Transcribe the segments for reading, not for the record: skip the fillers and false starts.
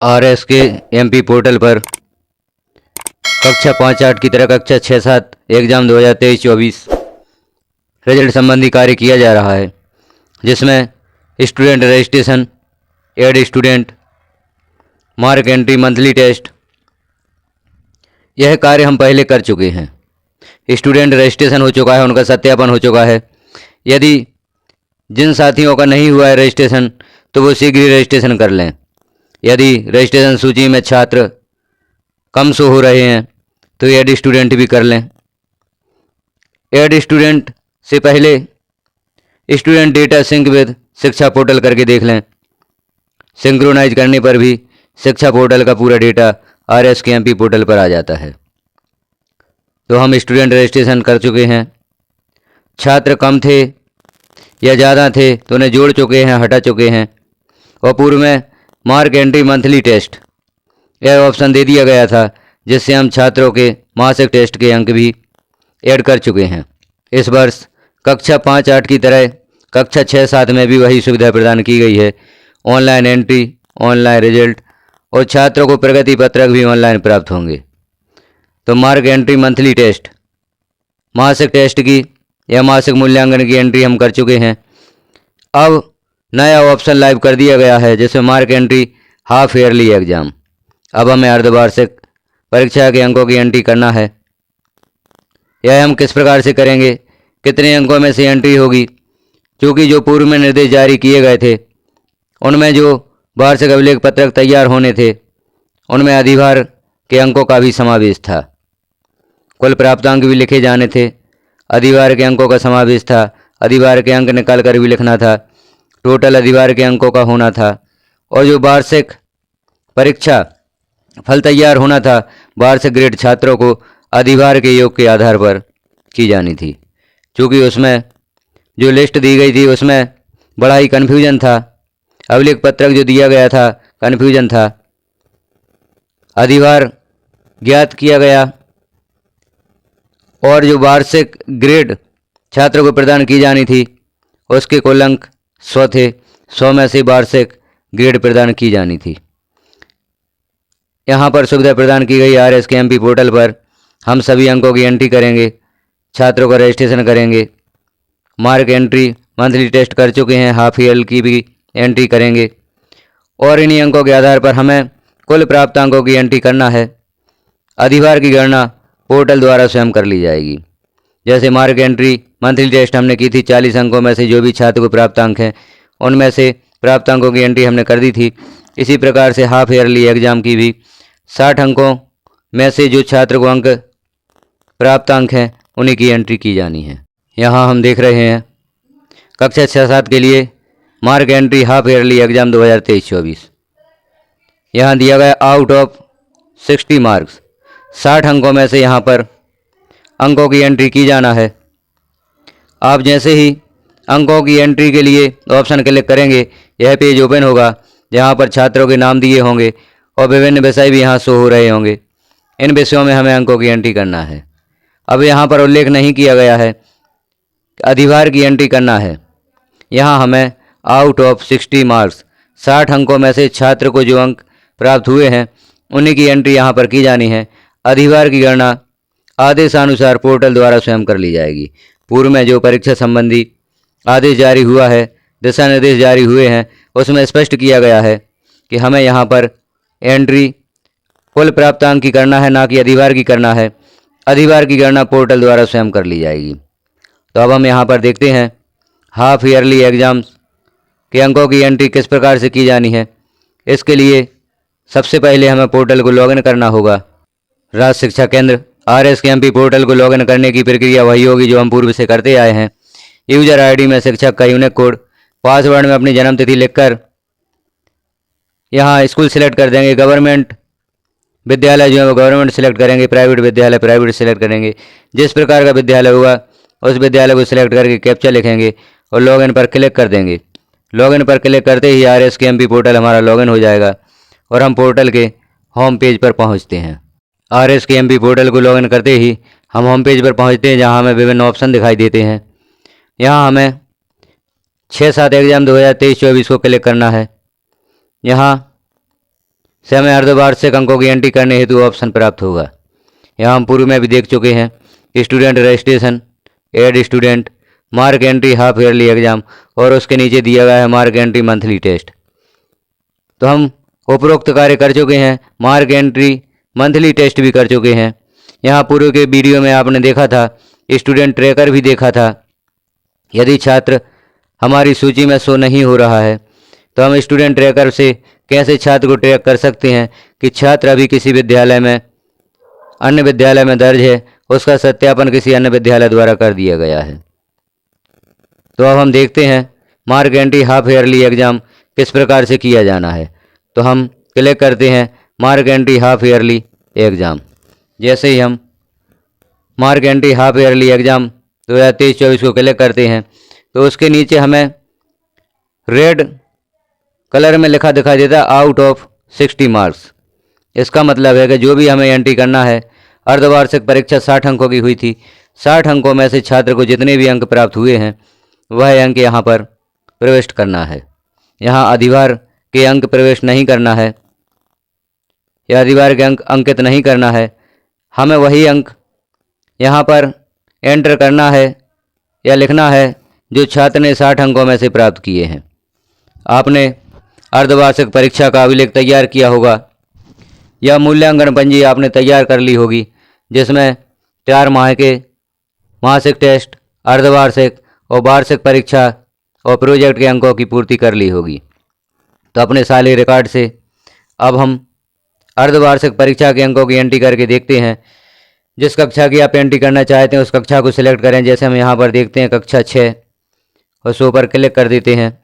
RS के MP portal पर कक्षा 5-8 की तरह कक्षा 6-7 एग्ज़ाम 2023-24 रिजल्ट संबंधी कार्य किया जा रहा है, जिसमें student registration, add student, mark entry, monthly test, यह कार्य हम पहले कर चुके हैं। स्टूडेंट रजिस्ट्रेशन हो चुका है, उनका सत्यापन हो चुका है। यदि जिन साथियों का नहीं हुआ है रजिस्ट्रेशन तो वो शीघ्र ही रजिस्ट्रेशन कर लें। यदि रजिस्ट्रेशन सूची में छात्र कम शो हो रहे हैं तो एड स्टूडेंट भी कर लें। एड स्टूडेंट से पहले स्टूडेंट डेटा सिंक विद शिक्षा पोर्टल करके देख लें। सिंक्रोनाइज करने पर भी शिक्षा पोर्टल का पूरा डेटा RS के MP पोर्टल पर आ जाता है। तो हम स्टूडेंट रजिस्ट्रेशन कर चुके हैं। छात्र कम थे या ज़्यादा थे तो उन्हें जोड़ चुके हैं, हटा चुके हैं। और पूर्व में मार्क एंट्री मंथली टेस्ट यह ऑप्शन दे दिया गया था, जिससे हम छात्रों के मासिक टेस्ट के अंक भी ऐड कर चुके हैं। इस वर्ष कक्षा 5-8 की तरह कक्षा 6-7 में भी वही सुविधा प्रदान की गई है। ऑनलाइन एंट्री, ऑनलाइन रिजल्ट और छात्रों को प्रगति पत्रक भी ऑनलाइन प्राप्त होंगे। तो मार्क एंट्री मंथली टेस्ट, मासिक टेस्ट की या मासिक मूल्यांकन की एंट्री हम कर चुके हैं। अब नया ऑप्शन लाइव कर दिया गया है, जिसमें mark entry half yearly exam. अब हमें अर्धवार्षिक परीक्षा के अंकों की एंट्री करना है। यह हम किस प्रकार से करेंगे, कितने अंकों में से एंट्री होगी, क्योंकि जो पूर्व में निर्देश जारी किए गए थे उनमें जो वार्षिक अभिलेख पत्रक तैयार होने थे उनमें अधिभार के अंकों का भी समावेश था। कुल प्राप्तांक भी लिखे जाने थे, अधिभार के अंकों का समावेश था। अधिभार के अंक निकाल कर भी लिखना था, टोटल अधिभार के अंकों का होना था। और जो वार्षिक परीक्षा फल तैयार होना था, वार्षिक ग्रेड छात्रों को अधिभार के योग के आधार पर की जानी थी। क्योंकि उसमें जो लिस्ट दी गई थी उसमें बड़ा ही कन्फ्यूजन था। अभिलेख पत्रक जो दिया गया था कन्फ्यूजन था। अधिभार ज्ञात किया गया और जो वार्षिक ग्रेड छात्रों को प्रदान की जानी थी उसके कुल अंक 100 थे। 100 में से वार्षिक ग्रेड प्रदान की जानी थी। यहाँ पर सुविधा प्रदान की गई RS के MP पोर्टल पर हम सभी अंकों की एंट्री करेंगे, छात्रों का रजिस्ट्रेशन करेंगे। मार्क एंट्री मंथली टेस्ट कर चुके हैं, हाफ ईयर की भी एंट्री करेंगे और इन्हीं अंकों के आधार पर हमें कुल प्राप्त अंकों की एंट्री करना है। अधिभार की गणना पोर्टल द्वारा स्वयं कर ली जाएगी। जैसे मार्क एंट्री मंथली टेस्ट हमने की थी, 40 अंकों में से जो भी छात्र को प्राप्त अंक हैं उनमें से प्राप्त अंकों की एंट्री हमने कर दी थी। इसी प्रकार से हाफ ईयरली एग्जाम की भी 60 अंकों में से जो छात्र को अंक प्राप्त अंक हैं उन्हीं की एंट्री की जानी है। यहाँ हम देख रहे हैं कक्षा 6-7 के लिए mark entry half yearly exam 2023-24। यहाँ दिया गया आउट ऑफ 60 मार्क्स, 60 अंकों में से यहाँ पर अंकों की एंट्री की जाना है। आप जैसे ही अंकों की एंट्री के लिए ऑप्शन क्लिक करेंगे, यह पेज ओपन होगा जहाँ पर छात्रों के नाम दिए होंगे और विभिन्न विषय भी यहाँ शो हो रहे होंगे। इन विषयों में हमें अंकों की एंट्री करना है। अब यहाँ पर उल्लेख नहीं किया गया है, अधिभार की एंट्री करना है। यहाँ हमें आउट ऑफ 60 मार्क्स, 60 अंकों में से छात्र को जो अंक प्राप्त हुए हैं उन्हीं की एंट्री यहाँ पर की जानी है। अधिभार की गणना आदेशानुसार पोर्टल द्वारा स्वयं कर ली जाएगी। पूर्व में जो परीक्षा संबंधी आदेश जारी हुआ है, दिशा निर्देश जारी हुए हैं, उसमें स्पष्ट किया गया है कि हमें यहाँ पर एंट्री कुल प्राप्तांक की करना है, ना कि अधिभार की करना है। अधिभार की गणना पोर्टल द्वारा स्वयं कर ली जाएगी। तो अब हम यहाँ पर देखते हैं हाफ ईयरली एग्जाम्स के अंकों की एंट्री किस प्रकार से की जानी है। इसके लिए सबसे पहले हमें पोर्टल को लॉगिन करना होगा। राज्य शिक्षा केंद्र RS के MP पोर्टल को लॉगिन करने की प्रक्रिया वही होगी जो हम पूर्व से करते आए हैं। यूजर ID में शिक्षक का यूनिक कोड, पासवर्ड में अपनी जन्म तिथि लिखकर यहाँ स्कूल सिलेक्ट कर देंगे। गवर्नमेंट विद्यालय जो है वो गवर्नमेंट सिलेक्ट करेंगे, प्राइवेट विद्यालय प्राइवेट सिलेक्ट करेंगे। जिस प्रकार का विद्यालय होगा उस विद्यालय को सिलेक्ट करके कैप्चा लिखेंगे और लॉगिन पर क्लिक कर देंगे। लॉगिन पर क्लिक करते ही RS के MP पोर्टल हमारा लॉगिन हो जाएगा और हम पोर्टल के होम पेज पर पहुंचते हैं। RS के MP पोर्टल को लॉगिन करते ही हम होम पेज पर पहुंचते हैं, जहां हमें विभिन्न ऑप्शन दिखाई देते हैं। यहां हमें 6-7 एग्जाम 2023-24 को क्लिक करना है। यहाँ से हमें अर्धवार्षिक अंकों की एंट्री करने हेतु ऑप्शन प्राप्त होगा। यहाँ हम पूर्व में भी देख चुके हैं, student registration, add student, mark entry half yearly exam, और उसके नीचे दिया गया है मार्क एंट्री मंथली टेस्ट। तो हम उपरोक्त कार्य कर चुके हैं, मार्क एंट्री मंथली टेस्ट भी कर चुके हैं। यहाँ पूर्व के वीडियो में आपने देखा था, स्टूडेंट ट्रैकर भी देखा था। यदि छात्र हमारी सूची में शो नहीं हो रहा है तो हम स्टूडेंट ट्रैकर से कैसे छात्र को ट्रैक कर सकते हैं कि छात्र अभी किसी विद्यालय में, अन्य विद्यालय में दर्ज है, उसका सत्यापन किसी अन्य विद्यालय द्वारा कर दिया गया है। तो अब हम देखते हैं mark entry half yearly exam किस प्रकार से किया जाना है। तो हम क्लिक करते हैं mark entry half yearly exam. जैसे ही हम mark entry half yearly exam 2023-24 को क्लिक करते हैं तो उसके नीचे हमें रेड कलर में लिखा दिखाई देता है आउट ऑफ 60 मार्क्स। इसका मतलब है कि जो भी हमें एंट्री करना है, अर्धवार्षिक परीक्षा 60 अंकों की हुई थी, 60 अंकों में से छात्र को जितने भी अंक प्राप्त हुए हैं वह अंक यहाँ पर प्रविष्ट करना है। यहाँ अधिभार के अंक प्रविष्ट नहीं करना है या अधिभार के अंक अंकित नहीं करना है, हमें वही अंक यहाँ पर एंटर करना है या लिखना है जो छात्र ने 60 अंकों में से प्राप्त किए हैं। आपने अर्धवार्षिक परीक्षा का अभिलेख तैयार किया होगा या मूल्यांकन पंजी आपने तैयार कर ली होगी, जिसमें 4 माह के मासिक टेस्ट, अर्धवार्षिक और वार्षिक परीक्षा और प्रोजेक्ट के अंकों की पूर्ति कर ली होगी। तो अपने साले रिकॉर्ड से अब हम अर्धवार्षिक परीक्षा के अंकों की एंट्री करके देखते हैं। जिस कक्षा की आप एंट्री करना चाहते हैं उस कक्षा को सिलेक्ट करें। जैसे हम यहाँ पर देखते हैं कक्षा 6 और शो पर क्लिक कर देते हैं।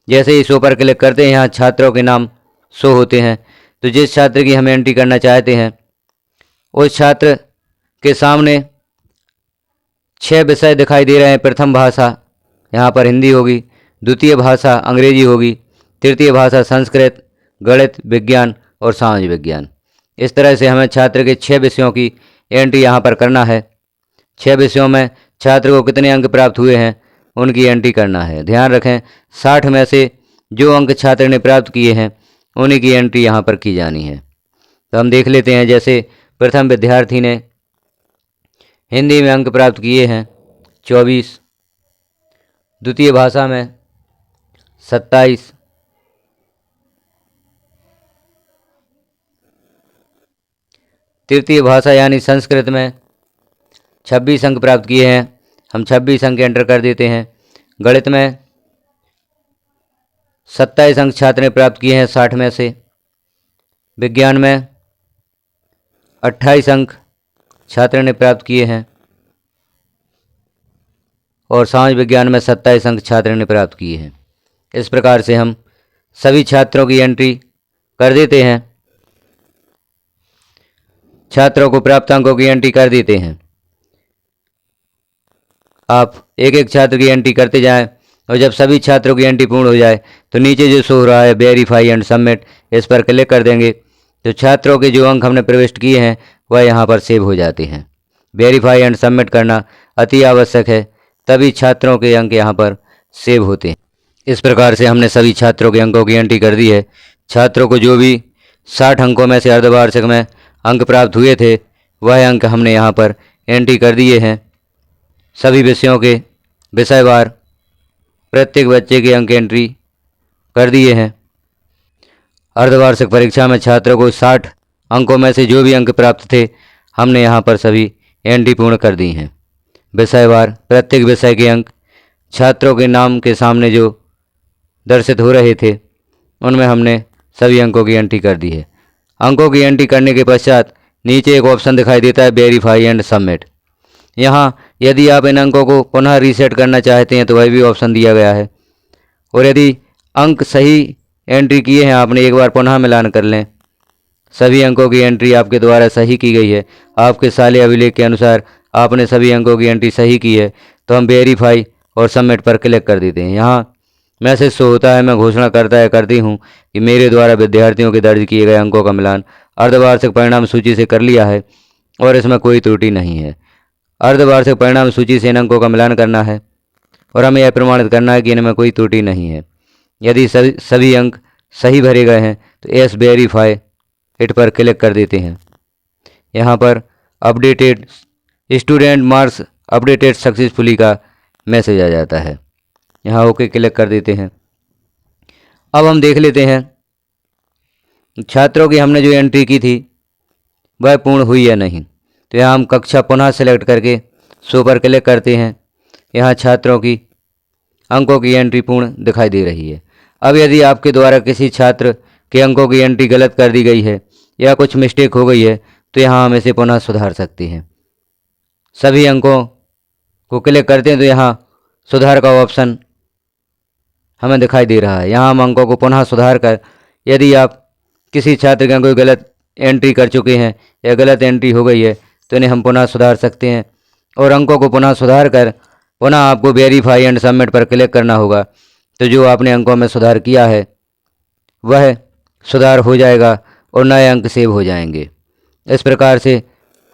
जैसे ही शो पर क्लिक करते हैं यहाँ छात्रों के नाम शो होते हैं। तो जिस छात्र की हम एंट्री करना चाहते हैं उस छात्र के सामने 6 विषय दिखाई दे रहे हैं। प्रथम भाषा यहाँ पर हिंदी होगी, द्वितीय भाषा अंग्रेजी होगी, तृतीय भाषा संस्कृत, गणित, विज्ञान और समाज विज्ञान। इस तरह से हमें छात्र के 6 विषयों की एंट्री यहाँ पर करना है। 6 विषयों में छात्र को कितने अंक प्राप्त हुए हैं उनकी एंट्री करना है। ध्यान रखें 60 में से जो अंक छात्र ने प्राप्त किए हैं उन्हीं की एंट्री यहाँ पर की जानी है। तो हम देख लेते हैं। जैसे प्रथम विद्यार्थी ने हिंदी में अंक प्राप्त किए हैं 24, द्वितीय भाषा में 27, तृतीय भाषा यानी संस्कृत में 26 अंक प्राप्त किए हैं। हम 26 अंक एंटर कर देते हैं। गणित में 27 अंक छात्र ने प्राप्त किए हैं 60 में से। विज्ञान में 28 अंक छात्र ने प्राप्त किए हैं और समाज विज्ञान में 27 अंक छात्र ने प्राप्त किए हैं। इस प्रकार से हम सभी छात्रों की एंट्री कर देते हैं। छात्रों को प्राप्त अंकों की एंट्री कर देते हैं। आप एक एक छात्र की एंट्री करते जाएं और जब सभी छात्रों की एंट्री पूर्ण हो जाए तो नीचे जो शो हो रहा है वेरीफाई एंड सबमिट, इस पर क्लिक कर देंगे तो छात्रों के जो अंक हमने प्रविष्ट किए हैं वह यहाँ पर सेव हो जाते हैं। वेरीफाई एंड सबमिट करना अति आवश्यक है, तभी छात्रों के अंक यहाँ पर सेव होते हैं। इस प्रकार से हमने सभी छात्रों के अंकों की एंट्री कर दी है। छात्रों को जो भी 60 अंकों में से अर्धवार्षिक में अंक प्राप्त हुए थे वह अंक हमने यहाँ पर एंट्री कर दिए हैं। सभी विषयों के विषयवार प्रत्येक बच्चे के अंक एंट्री कर दिए हैं। अर्धवार्षिक परीक्षा में छात्रों को 60 अंकों में से जो भी अंक प्राप्त थे हमने यहाँ पर सभी एंट्री पूर्ण कर दी हैं। विषयवार प्रत्येक विषय के अंक छात्रों के नाम के सामने जो दर्शित हो रहे थे उनमें हमने सभी अंकों की एंट्री कर दी है। अंकों की एंट्री करने के पश्चात नीचे एक ऑप्शन दिखाई देता है वेरीफाई एंड सबमिट। यहाँ यदि आप इन अंकों को पुनः रीसेट करना चाहते हैं तो वह भी ऑप्शन दिया गया है। और यदि अंक सही एंट्री किए हैं आपने, एक बार पुनः मिलान कर लें। सभी अंकों की एंट्री आपके द्वारा सही की गई है। आपके साले अभिलेख के अनुसार आपने सभी अंकों की एंट्री सही की है तो हम वेरीफाई और सबमिट पर क्लिक कर देते हैं। यहाँ मैसेज शो होता है, मैं घोषणा करती हूँ कि मेरे द्वारा विद्यार्थियों के दर्ज किए गए अंकों का मिलान अर्धवार्षिक परिणाम सूची से कर लिया है और इसमें कोई त्रुटि नहीं है। अर्धवार्षिक परिणाम सूची से इन अंकों का मिलान करना है और हमें यह प्रमाणित करना है कि इनमें कोई त्रुटि नहीं है। यदि सभी अंक सही भरे गए हैं तो एस वेरीफाई इट पर क्लिक कर देते हैं। यहाँ पर updated student marks updated successfully का मैसेज आ जाता है। यहाँ ओके क्लिक कर देते हैं। अब हम देख लेते हैं छात्रों की हमने जो एंट्री की थी वह पूर्ण हुई या नहीं। तो यहाँ हम कक्षा पुनः सेलेक्ट करके शो पर क्लिक करते हैं। यहाँ छात्रों की अंकों की एंट्री पूर्ण दिखाई दे रही है। अब यदि आपके द्वारा किसी छात्र के अंकों की एंट्री गलत कर दी गई है या कुछ मिस्टेक हो गई है तो यहाँ हम इसे पुनः सुधार सकते हैं। सभी अंकों को क्लिक करते हैं तो यहाँ सुधार का ऑप्शन हमें दिखाई दे रहा है। यहाँ हम अंकों को पुनः सुधार कर, यदि आप किसी छात्र के अंकों की गलत एंट्री कर चुके हैं या गलत एंट्री हो गई है तो इन्हें हम पुनः सुधार सकते हैं। और अंकों को पुनः सुधार कर पुनः आपको वेरीफाई एंड सबमिट पर क्लिक करना होगा। तो जो आपने अंकों में सुधार किया है वह सुधार हो जाएगा और नए अंक सेव हो जाएंगे। इस प्रकार से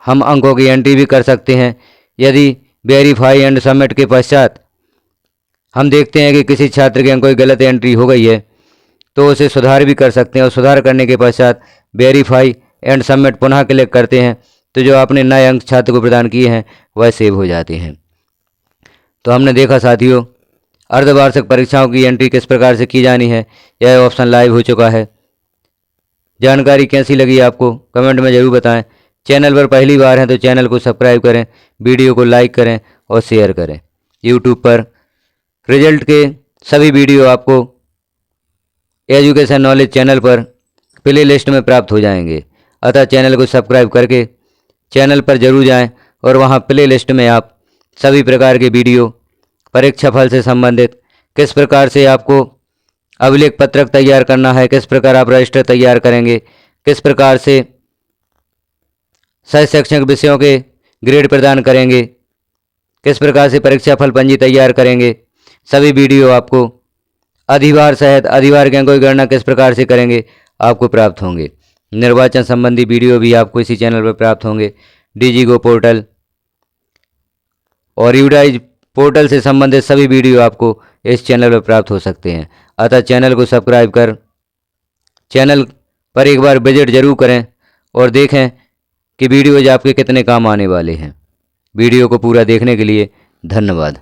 हम अंकों की एंट्री भी कर सकते हैं। यदि वेरीफाई एंड सबमिट के पश्चात हम देखते हैं कि किसी छात्र के अंकों की गलत एंट्री हो गई है तो उसे सुधार भी कर सकते हैं। और सुधार करने के पश्चात वेरीफाई एंड सबमिट पुनः क्लिक करते हैं तो जो आपने नए अंक छात्र को प्रदान किए हैं वह सेव हो जाते हैं। तो हमने देखा साथियों, अर्धवार्षिक परीक्षाओं की एंट्री किस प्रकार से की जानी है। यह ऑप्शन लाइव हो चुका है। जानकारी कैसी लगी आपको कमेंट में ज़रूर बताएं। चैनल पर पहली बार हैं तो चैनल को सब्सक्राइब करें, वीडियो को लाइक करें और शेयर करें। यूट्यूब पर रिजल्ट के सभी वीडियो आपको एजुकेशन नॉलेज चैनल पर प्ले लिस्ट में प्राप्त हो जाएंगे। अतः चैनल को सब्सक्राइब करके चैनल पर जरूर जाएं और वहां प्ले लिस्ट में आप सभी प्रकार के वीडियो, परीक्षा फल से संबंधित, किस प्रकार से आपको अभिलेख पत्रक तैयार करना है, किस प्रकार आप रजिस्टर तैयार करेंगे, किस प्रकार से सह शैक्षणिक विषयों के ग्रेड प्रदान करेंगे, किस प्रकार से परीक्षा फल पंजी तैयार करेंगे, सभी वीडियो आपको अधिभार सहित अधिभार के अंकों की गणना किस प्रकार से करेंगे आपको प्राप्त होंगे। निर्वाचन संबंधी वीडियो भी आपको इसी चैनल पर प्राप्त होंगे। DigiGo पोर्टल और यूडाइज पोर्टल से संबंधित सभी वीडियो आपको इस चैनल पर प्राप्त हो सकते हैं। अतः चैनल को सब्सक्राइब कर चैनल पर एक बार विजिट जरूर करें और देखें कि वीडियोज आपके कितने काम आने वाले हैं। वीडियो को पूरा देखने के लिए धन्यवाद।